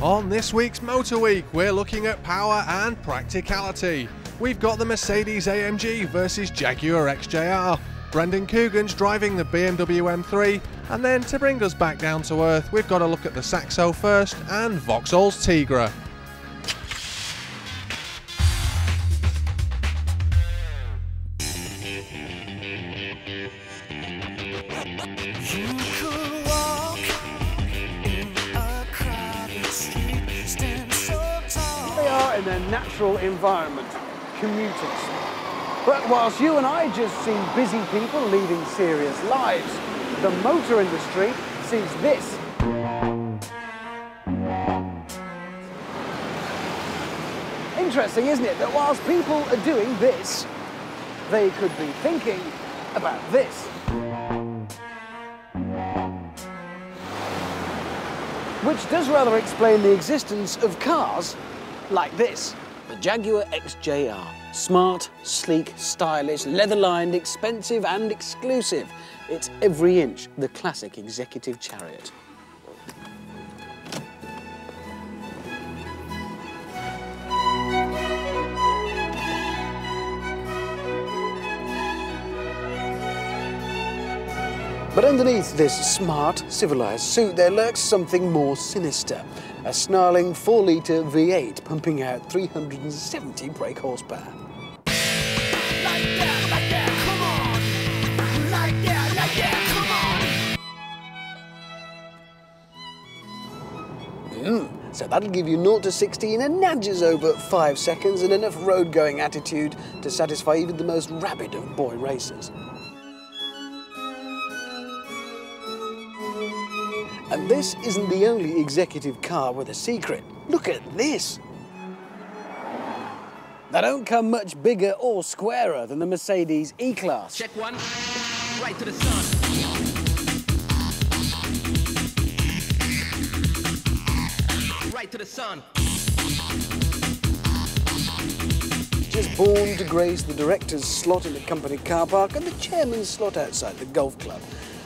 On this week's Motor Week, we're looking at power and practicality. We've got the Mercedes AMG versus Jaguar XJR. Brendan Coogan's driving the BMW M3, and then to bring us back down to earth, we've got to look at the Saxo first and Vauxhall's Tigre. In their natural environment, commuters. But whilst you and I just see busy people leading serious lives, the motor industry sees this. Interesting, isn't it, that whilst people are doing this, they could be thinking about this. Which does rather explain the existence of cars like this. The Jaguar XJR. Smart, sleek, stylish, leather-lined, expensive and exclusive. It's every inch the classic executive chariot. But underneath this smart, civilised suit, there lurks something more sinister. A snarling 4-litre V8 pumping out 370 brake horsepower. Like that, come on! Like that, come on! So that'll give you 0 to 60 in a nudges over 5 seconds and enough road-going attitude to satisfy even the most rabid of boy racers. And this isn't the only executive car with a secret. Look at this. They don't come much bigger or squarer than the Mercedes E-Class. Check one, right to the sun. Right to the sun. Just born to grace the director's slot in the company car park and the chairman's slot outside the golf club.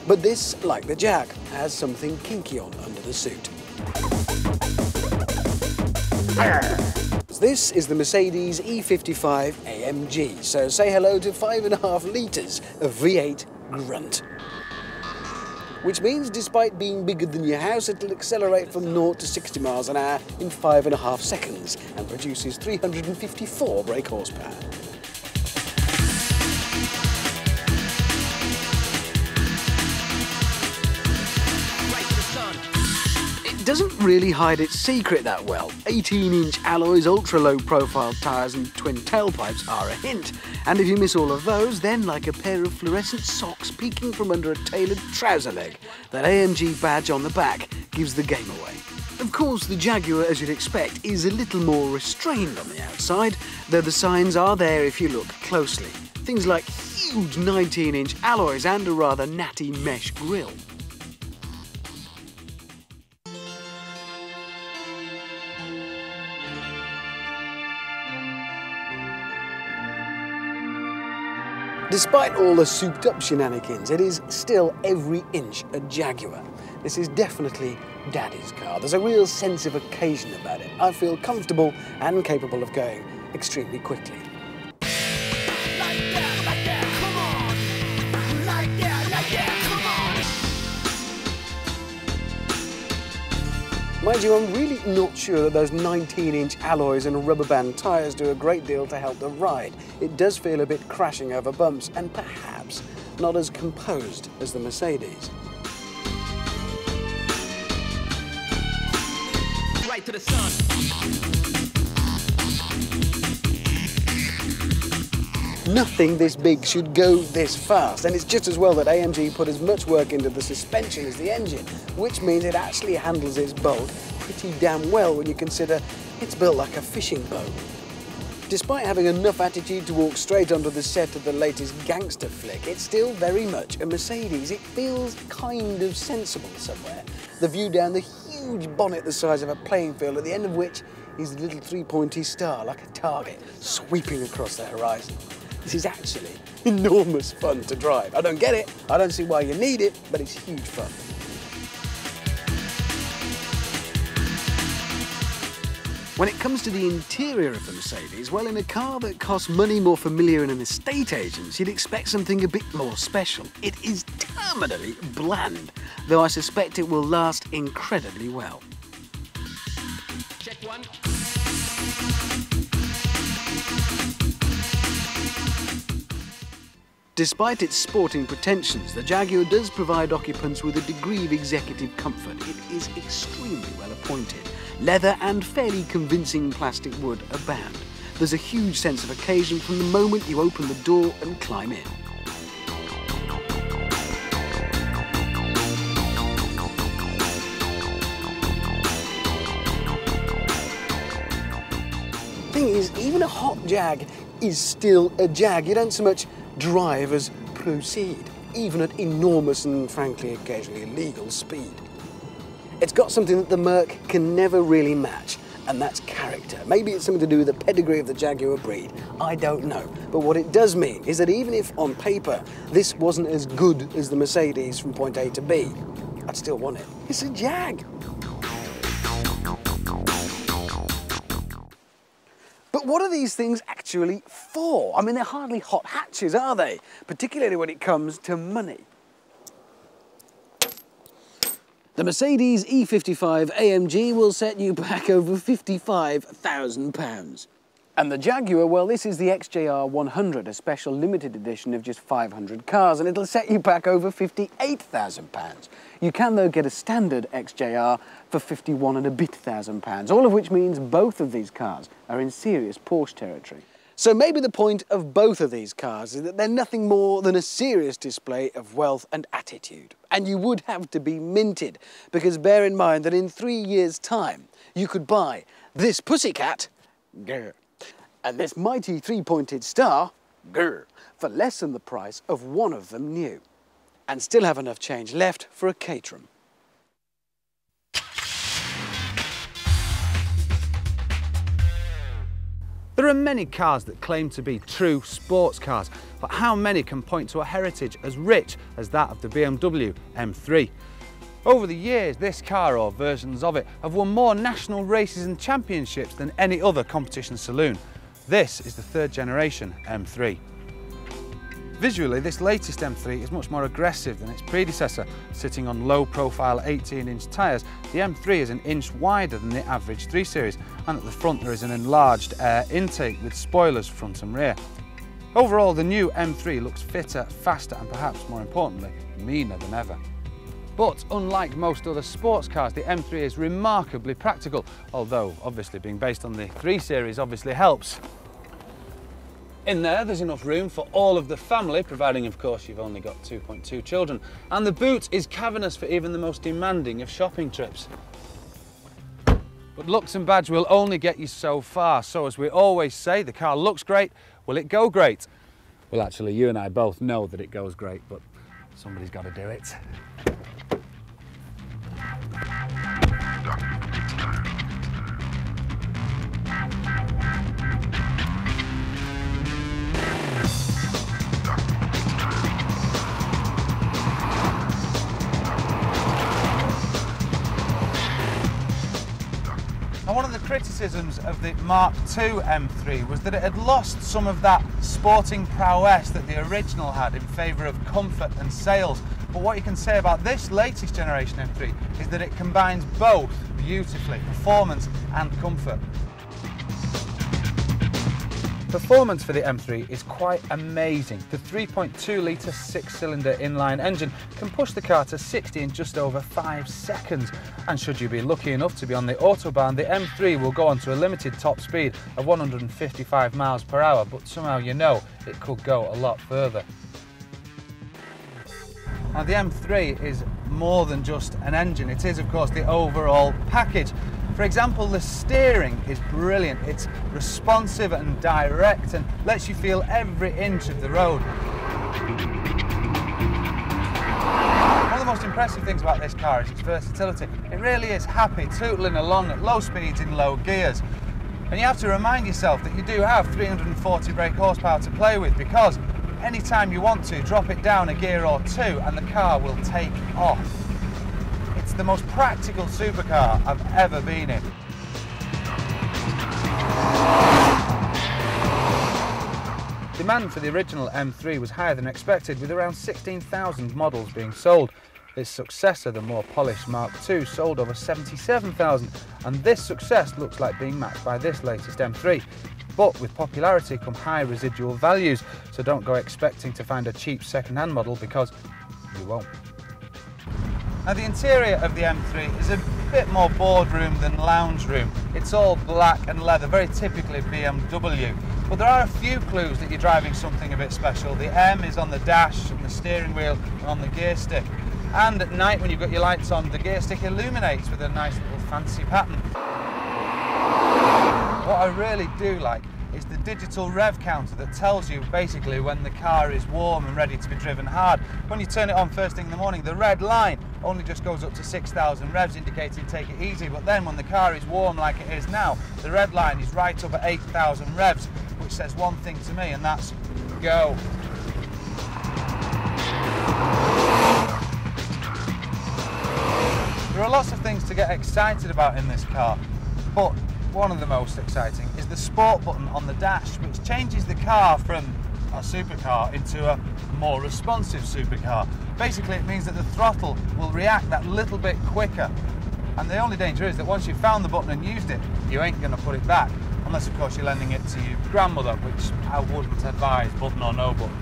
But this, like the Jag, has something kinky on under the suit. This is the Mercedes E55 AMG, so say hello to 5.5 litres of V8 grunt. Which means, despite being bigger than your house, it'll accelerate from 0 to 60 miles an hour in 5.5 seconds and produces 354 brake horsepower. Doesn't really hide its secret that well. 18-inch alloys, ultra-low profile tyres and twin tailpipes are a hint. And if you miss all of those, then like a pair of fluorescent socks peeking from under a tailored trouser leg, that AMG badge on the back gives the game away. Of course, the Jaguar, as you'd expect, is a little more restrained on the outside, though the signs are there if you look closely. Things like huge 19-inch alloys and a rather natty mesh grille. Despite all the souped-up shenanigans, it is still every inch a Jaguar. This is definitely Daddy's car. There's a real sense of occasion about it. I feel comfortable and capable of going extremely quickly. Mind you, I'm really not sure that those 19-inch alloys and rubber band tyres do a great deal to help the ride. It does feel a bit crashing over bumps and perhaps not as composed as the Mercedes. Right to the sun. Nothing this big should go this fast, and it's just as well that AMG put as much work into the suspension as the engine, which means it actually handles its bulk pretty damn well when you consider it's built like a fishing boat. Despite having enough attitude to walk straight onto the set of the latest gangster flick, it's still very much a Mercedes. It feels kind of sensible somewhere. The view down the huge bonnet the size of a playing field, at the end of which is the little three-pointy star like a target sweeping across the horizon. This is actually enormous fun to drive. I don't get it, I don't see why you need it, but it's huge fun. When it comes to the interior of the Mercedes, well, in a car that costs money more familiar in an estate agent's, you'd expect something a bit more special. It is terminally bland, though I suspect it will last incredibly well. Check one. Despite its sporting pretensions, the Jaguar does provide occupants with a degree of executive comfort. It is extremely well appointed. Leather and fairly convincing plastic wood abound. There's a huge sense of occasion from the moment you open the door and climb in. Thing is, even a hot Jag is still a Jag. You don't so much drive as proceed, even at enormous and frankly occasionally illegal speed. It's got something that the Merc can never really match, and that's character. Maybe it's something to do with the pedigree of the Jaguar breed, I don't know. But what it does mean is that even if on paper this wasn't as good as the Mercedes from point A to B, I'd still want it. It's a Jag. But what are these things actually for? I mean, they're hardly hot hatches, are they? Particularly when it comes to money. The Mercedes E55 AMG will set you back over £55,000. And the Jaguar, well, this is the XJR 100, a special limited edition of just 500 cars, and it'll set you back over £58,000. You can, though, get a standard XJR for £51 and a bit thousand, all of which means both of these cars are in serious Porsche territory. So maybe the point of both of these cars is that they're nothing more than a serious display of wealth and attitude. And you would have to be minted, because bear in mind that in 3 years' time, you could buy this pussycat, grr, and this mighty three-pointed star, grr, for less than the price of one of them new, and still have enough change left for a Caterham. There are many cars that claim to be true sports cars, but how many can point to a heritage as rich as that of the BMW M3? Over the years, this car, or versions of it, have won more national races and championships than any other competition saloon. This is the third generation M3. Visually, this latest M3 is much more aggressive than its predecessor. Sitting on low-profile 18-inch tyres, the M3 is an inch wider than the average 3 Series, and at the front there is an enlarged air intake with spoilers front and rear. Overall, the new M3 looks fitter, faster and perhaps more importantly, meaner than ever. But unlike most other sports cars, the M3 is remarkably practical, although obviously being based on the 3 Series obviously helps. In there's enough room for all of the family, providing of course you've only got 2.2 children, and the boot is cavernous for even the most demanding of shopping trips. But looks and badge will only get you so far, so as we always say, the car looks great, will it go great? Well, actually, you and I both know that it goes great, but somebody's got to do it. Now, one of the criticisms of the Mark II M3 was that it had lost some of that sporting prowess that the original had in favour of comfort and sales. But what you can say about this latest generation M3 is that it combines both beautifully, performance and comfort. Performance for the M3 is quite amazing. The 3.2 litre 6-cylinder inline engine can push the car to 60 in just over 5 seconds. And should you be lucky enough to be on the Autobahn, the M3 will go on to a limited top speed of 155 miles per hour, but somehow you know it could go a lot further. Now, the M3 is more than just an engine. It is, of course, the overall package. For example, the steering is brilliant. It's responsive and direct and lets you feel every inch of the road. One of the most impressive things about this car is its versatility. It really is happy tootling along at low speeds in low gears. And you have to remind yourself that you do have 340 brake horsepower to play with, because anytime you want to, drop it down a gear or two and the car will take off. It's the most practical supercar I've ever been in. Demand for the original M3 was higher than expected, with around 16,000 models being sold. Its successor, the more polished Mark II, sold over 77,000, and this success looks like being matched by this latest M3. But with popularity come high residual values, so don't go expecting to find a cheap second-hand model, because you won't. Now, the interior of the M3 is a bit more boardroom than lounge room. It's all black and leather, very typically BMW. But there are a few clues that you're driving something a bit special. The M is on the dash, and the steering wheel, and on the gear stick. And at night, when you've got your lights on, the gear stick illuminates with a nice little fancy pattern. What I really do like is the digital rev counter that tells you basically when the car is warm and ready to be driven hard. When you turn it on first thing in the morning, the red line only just goes up to 6,000 revs, indicating take it easy. But then when the car is warm like it is now, the red line is right up at 8,000 revs, which says one thing to me, and that's go. There are lots of things to get excited about in this car, but one of the most exciting is the sport button on the dash, which changes the car from a supercar into a more responsive supercar. Basically, it means that the throttle will react that little bit quicker. And the only danger is that once you've found the button and used it, you ain't going to put it back. Unless, of course, you're lending it to your grandmother, which I wouldn't advise, button or no button.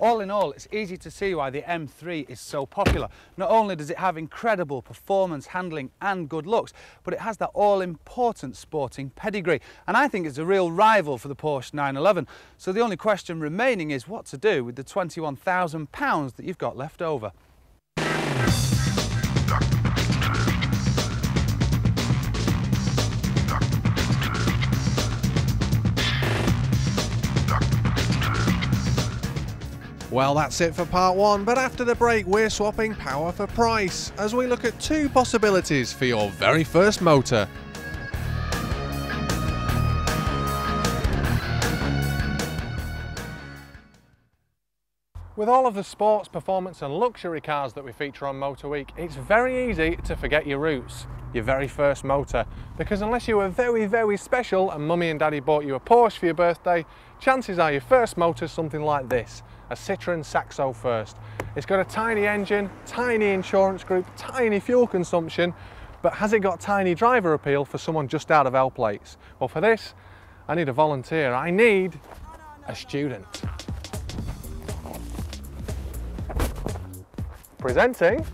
All in all, it's easy to see why the M3 is so popular. Not only does it have incredible performance, handling and good looks, but it has that all-important sporting pedigree. And I think it's a real rival for the Porsche 911. So the only question remaining is what to do with the £21,000 that you've got left over. Well, that's it for part one, but after the break we're swapping power for price as we look at two possibilities for your very first motor. With all of the sports, performance and luxury cars that we feature on Motor Week, it's very easy to forget your roots, your very first motor. Because unless you were very, very special and mummy and daddy bought you a Porsche for your birthday, chances are your first motor is something like this, a Citroen Saxo first. It's got a tiny engine, tiny insurance group, tiny fuel consumption, but has it got tiny driver appeal for someone just out of L plates? Well, for this, I need a volunteer. I need a student. Presenting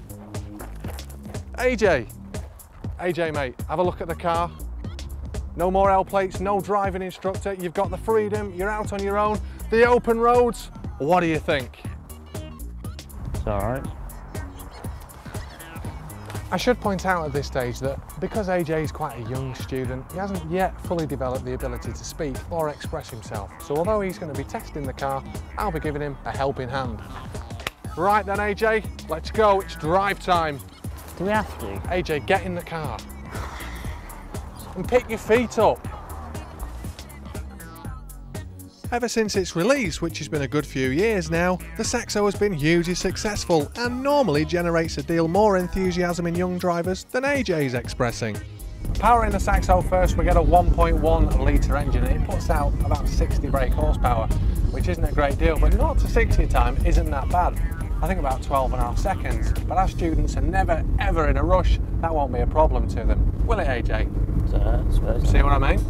AJ. AJ, mate, have a look at the car. No more L plates, no driving instructor. You've got the freedom, you're out on your own. The open roads, what do you think? It's all right. I should point out at this stage that because AJ is quite a young student, he hasn't yet fully developed the ability to speak or express himself. So although he's going to be testing the car, I'll be giving him a helping hand. Right then, AJ, let's go, it's drive time. Do we have to? AJ, get in the car and pick your feet up. Ever since its release, which has been a good few years now, the Saxo has been hugely successful and normally generates a deal more enthusiasm in young drivers than AJ's expressing. Powering the Saxo first, we get a 1.1 litre engine and it puts out about 60 brake horsepower, which isn't a great deal, but 0 to 60 time isn't that bad. I think about 12.5 seconds, but our students are never ever in a rush. That won't be a problem to them. Will it, AJ? See what I mean?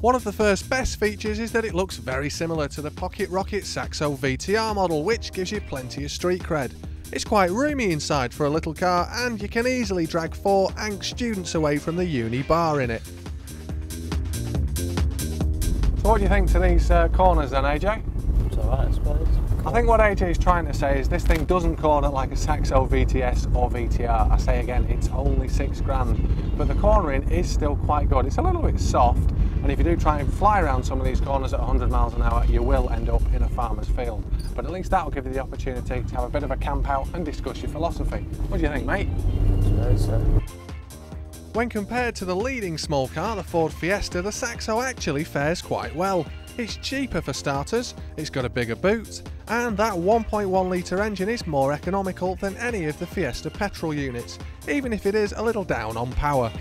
One of the first best features is that it looks very similar to the Pocket Rocket Saxo VTR model, which gives you plenty of street cred. It's quite roomy inside for a little car, and you can easily drag 4 angst students away from the uni bar in it. So what do you think to these corners then, AJ? It's all right, I suppose. I think what AJ is trying to say is this thing doesn't corner like a Saxo VTS or VTR. I say again, it's only 6 grand, but the cornering is still quite good. It's a little bit soft, and if you do try and fly around some of these corners at 100 miles an hour, you will end up in a farmer's field. But at least that'll give you the opportunity to have a bit of a camp out and discuss your philosophy. What do you think, mate? I suppose so. When compared to the leading small car, the Ford Fiesta, the Saxo actually fares quite well. It's cheaper for starters, it's got a bigger boot, and that 1.1 litre engine is more economical than any of the Fiesta petrol units, even if it is a little down on power.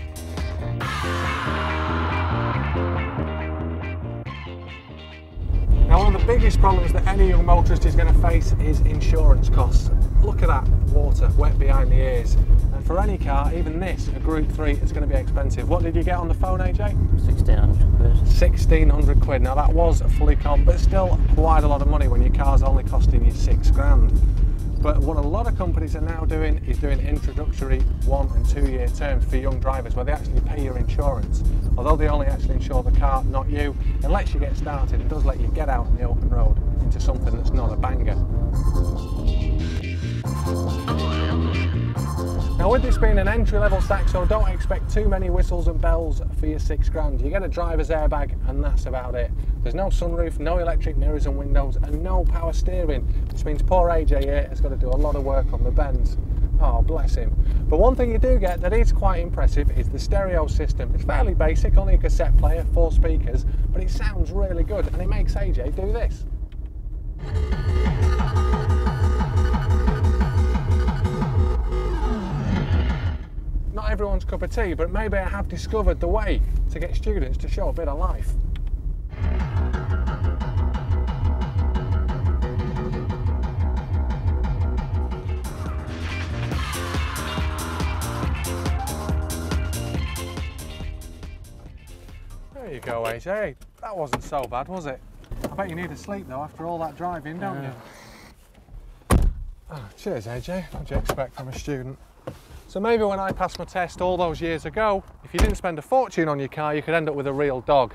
Now, one of the biggest problems that any young motorist is going to face is insurance costs. Look at that water wet behind the ears. And for any car, even this, a Group 3, is going to be expensive. What did you get on the phone, AJ? 1,600 quid. 1,600 quid. Now that was a fully comp, but still quite a lot of money when your car's only costing you 6 grand. But what a lot of companies are now doing is doing introductory 1 and 2 year terms for young drivers where they actually pay your insurance. Although they only actually insure the car, not you, it lets you get started and does let you get out on the open road into something that's not a banger. Now, with this being an entry-level Saxo, don't expect too many whistles and bells for your 6 grand. You get a driver's airbag and that's about it. There's no sunroof, no electric mirrors and windows, and no power steering, which means poor AJ here has got to do a lot of work on the bends. Oh, bless him. But one thing you do get that is quite impressive is the stereo system. It's fairly basic, only a cassette player, 4 speakers, but it sounds really good and it makes AJ do this. Not everyone's cup of tea, but maybe I have discovered the way to get students to show a bit of life. There you go, AJ. That wasn't so bad, was it? I bet you need a sleep though after all that driving, don't you? Oh, cheers, AJ. What do you expect from a student? So maybe when I passed my test all those years ago, if you didn't spend a fortune on your car, you could end up with a real dog.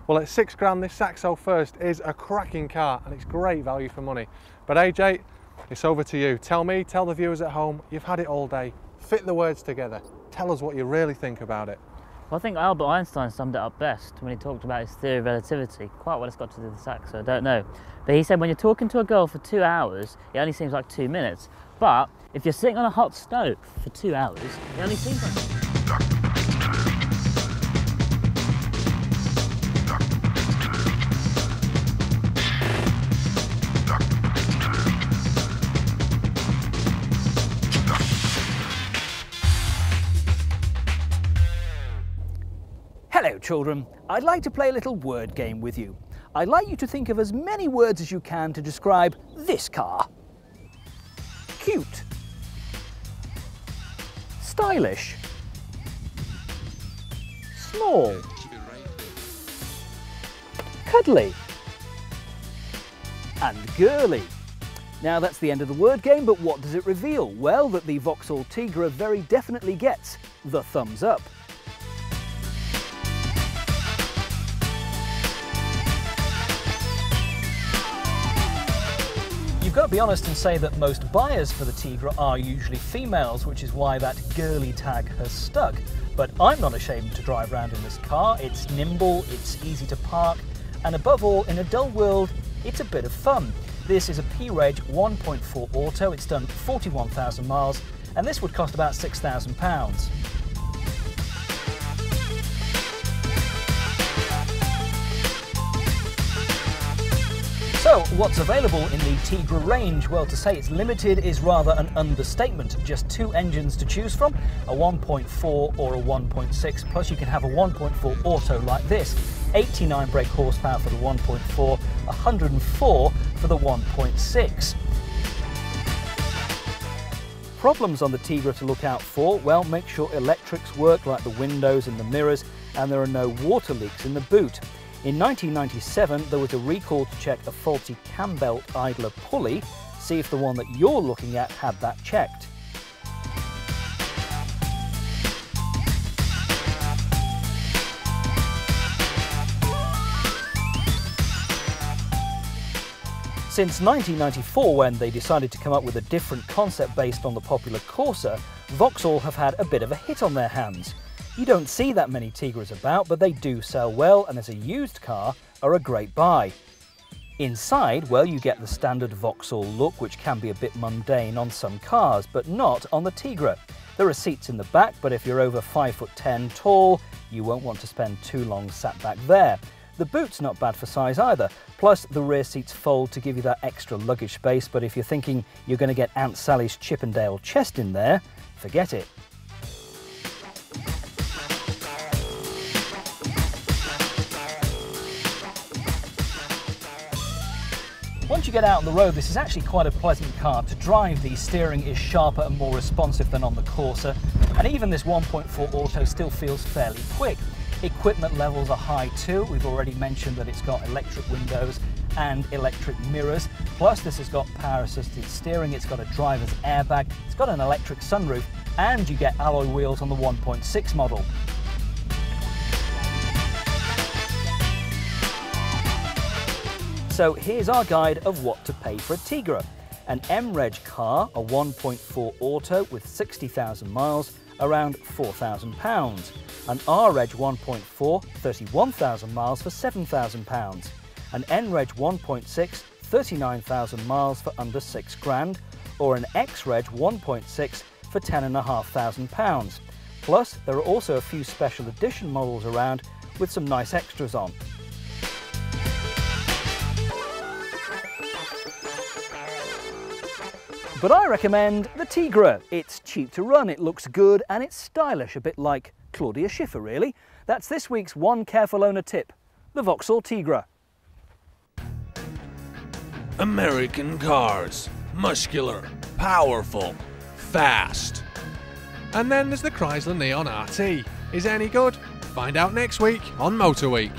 Well, at 6 grand, this Saxo First is a cracking car and it's great value for money. But AJ, it's over to you. Tell me, tell the viewers at home, you've had it all day. Fit the words together. Tell us what you really think about it. Well, I think Albert Einstein summed it up best when he talked about his theory of relativity. Quite what it's got to do with the Saxo, I don't know. But he said when you're talking to a girl for 2 hours, it only seems like 2 minutes. But if you're sitting on a hot stove for 2 hours, it only seems like... Hello children, I'd like to play a little word game with you. I'd like you to think of as many words as you can to describe this car. Cute. Stylish. Small. Cuddly. And girly. Now that's the end of the word game, but what does it reveal? Well, that the Vauxhall Tigra very definitely gets the thumbs up. You've got to be honest and say that most buyers for the Tigra are usually females, which is why that girly tag has stuck. But I'm not ashamed to drive around in this car. It's nimble, it's easy to park, and above all, in a dull world, it's a bit of fun. This is a P-Reg 1.4 Auto, it's done 41,000 miles, and this would cost about £6,000. So, what's available in the Tigra range? Well, to say it's limited is rather an understatement. Just 2 engines to choose from, a 1.4 or a 1.6, plus you can have a 1.4 Auto like this. 89 brake horsepower for the 1.4, 104 for the 1.6. Problems on the Tigra to look out for? Well, make sure electrics work like the windows and the mirrors, and there are no water leaks in the boot. In 1997, there was a recall to check a faulty cam belt idler pulley. See if the one that you're looking at had that checked. Since 1994, when they decided to come up with a different concept based on the popular Corsa, Vauxhall have had a bit of a hit on their hands. You don't see that many Tigras about, but they do sell well, and as a used car, are a great buy. Inside, well, you get the standard Vauxhall look, which can be a bit mundane on some cars, but not on the Tigra. There are seats in the back, but if you're over 5'10" tall, you won't want to spend too long sat back there. The boot's not bad for size either, plus the rear seats fold to give you that extra luggage space, but if you're thinking you're going to get Aunt Sally's Chippendale chest in there, forget it. Once you get out on the road, this is actually quite a pleasant car to drive. The steering is sharper and more responsive than on the Corsa, and even this 1.4 auto still feels fairly quick. Equipment levels are high too. We've already mentioned that it's got electric windows and electric mirrors. Plus this has got power assisted steering, it's got a driver's airbag, it's got an electric sunroof, and you get alloy wheels on the 1.6 model. So here's our guide of what to pay for a Tigra. An M-Reg car, a 1.4 auto with 60,000 miles, around £4,000. An R-Reg 1.4, 31,000 miles for £7,000. An N-Reg 1.6, 39,000 miles for under £6,000, or an X-Reg 1.6 for £10,500. Plus, there are also a few special edition models around with some nice extras on. But I recommend the Tigra. It's cheap to run, it looks good, and it's stylish, a bit like Claudia Schiffer, really. That's this week's One Careful Owner tip, the Vauxhall Tigre. American cars. Muscular, powerful, fast. And then there's the Chrysler Neon RT. Is it any good? Find out next week on Motor Week.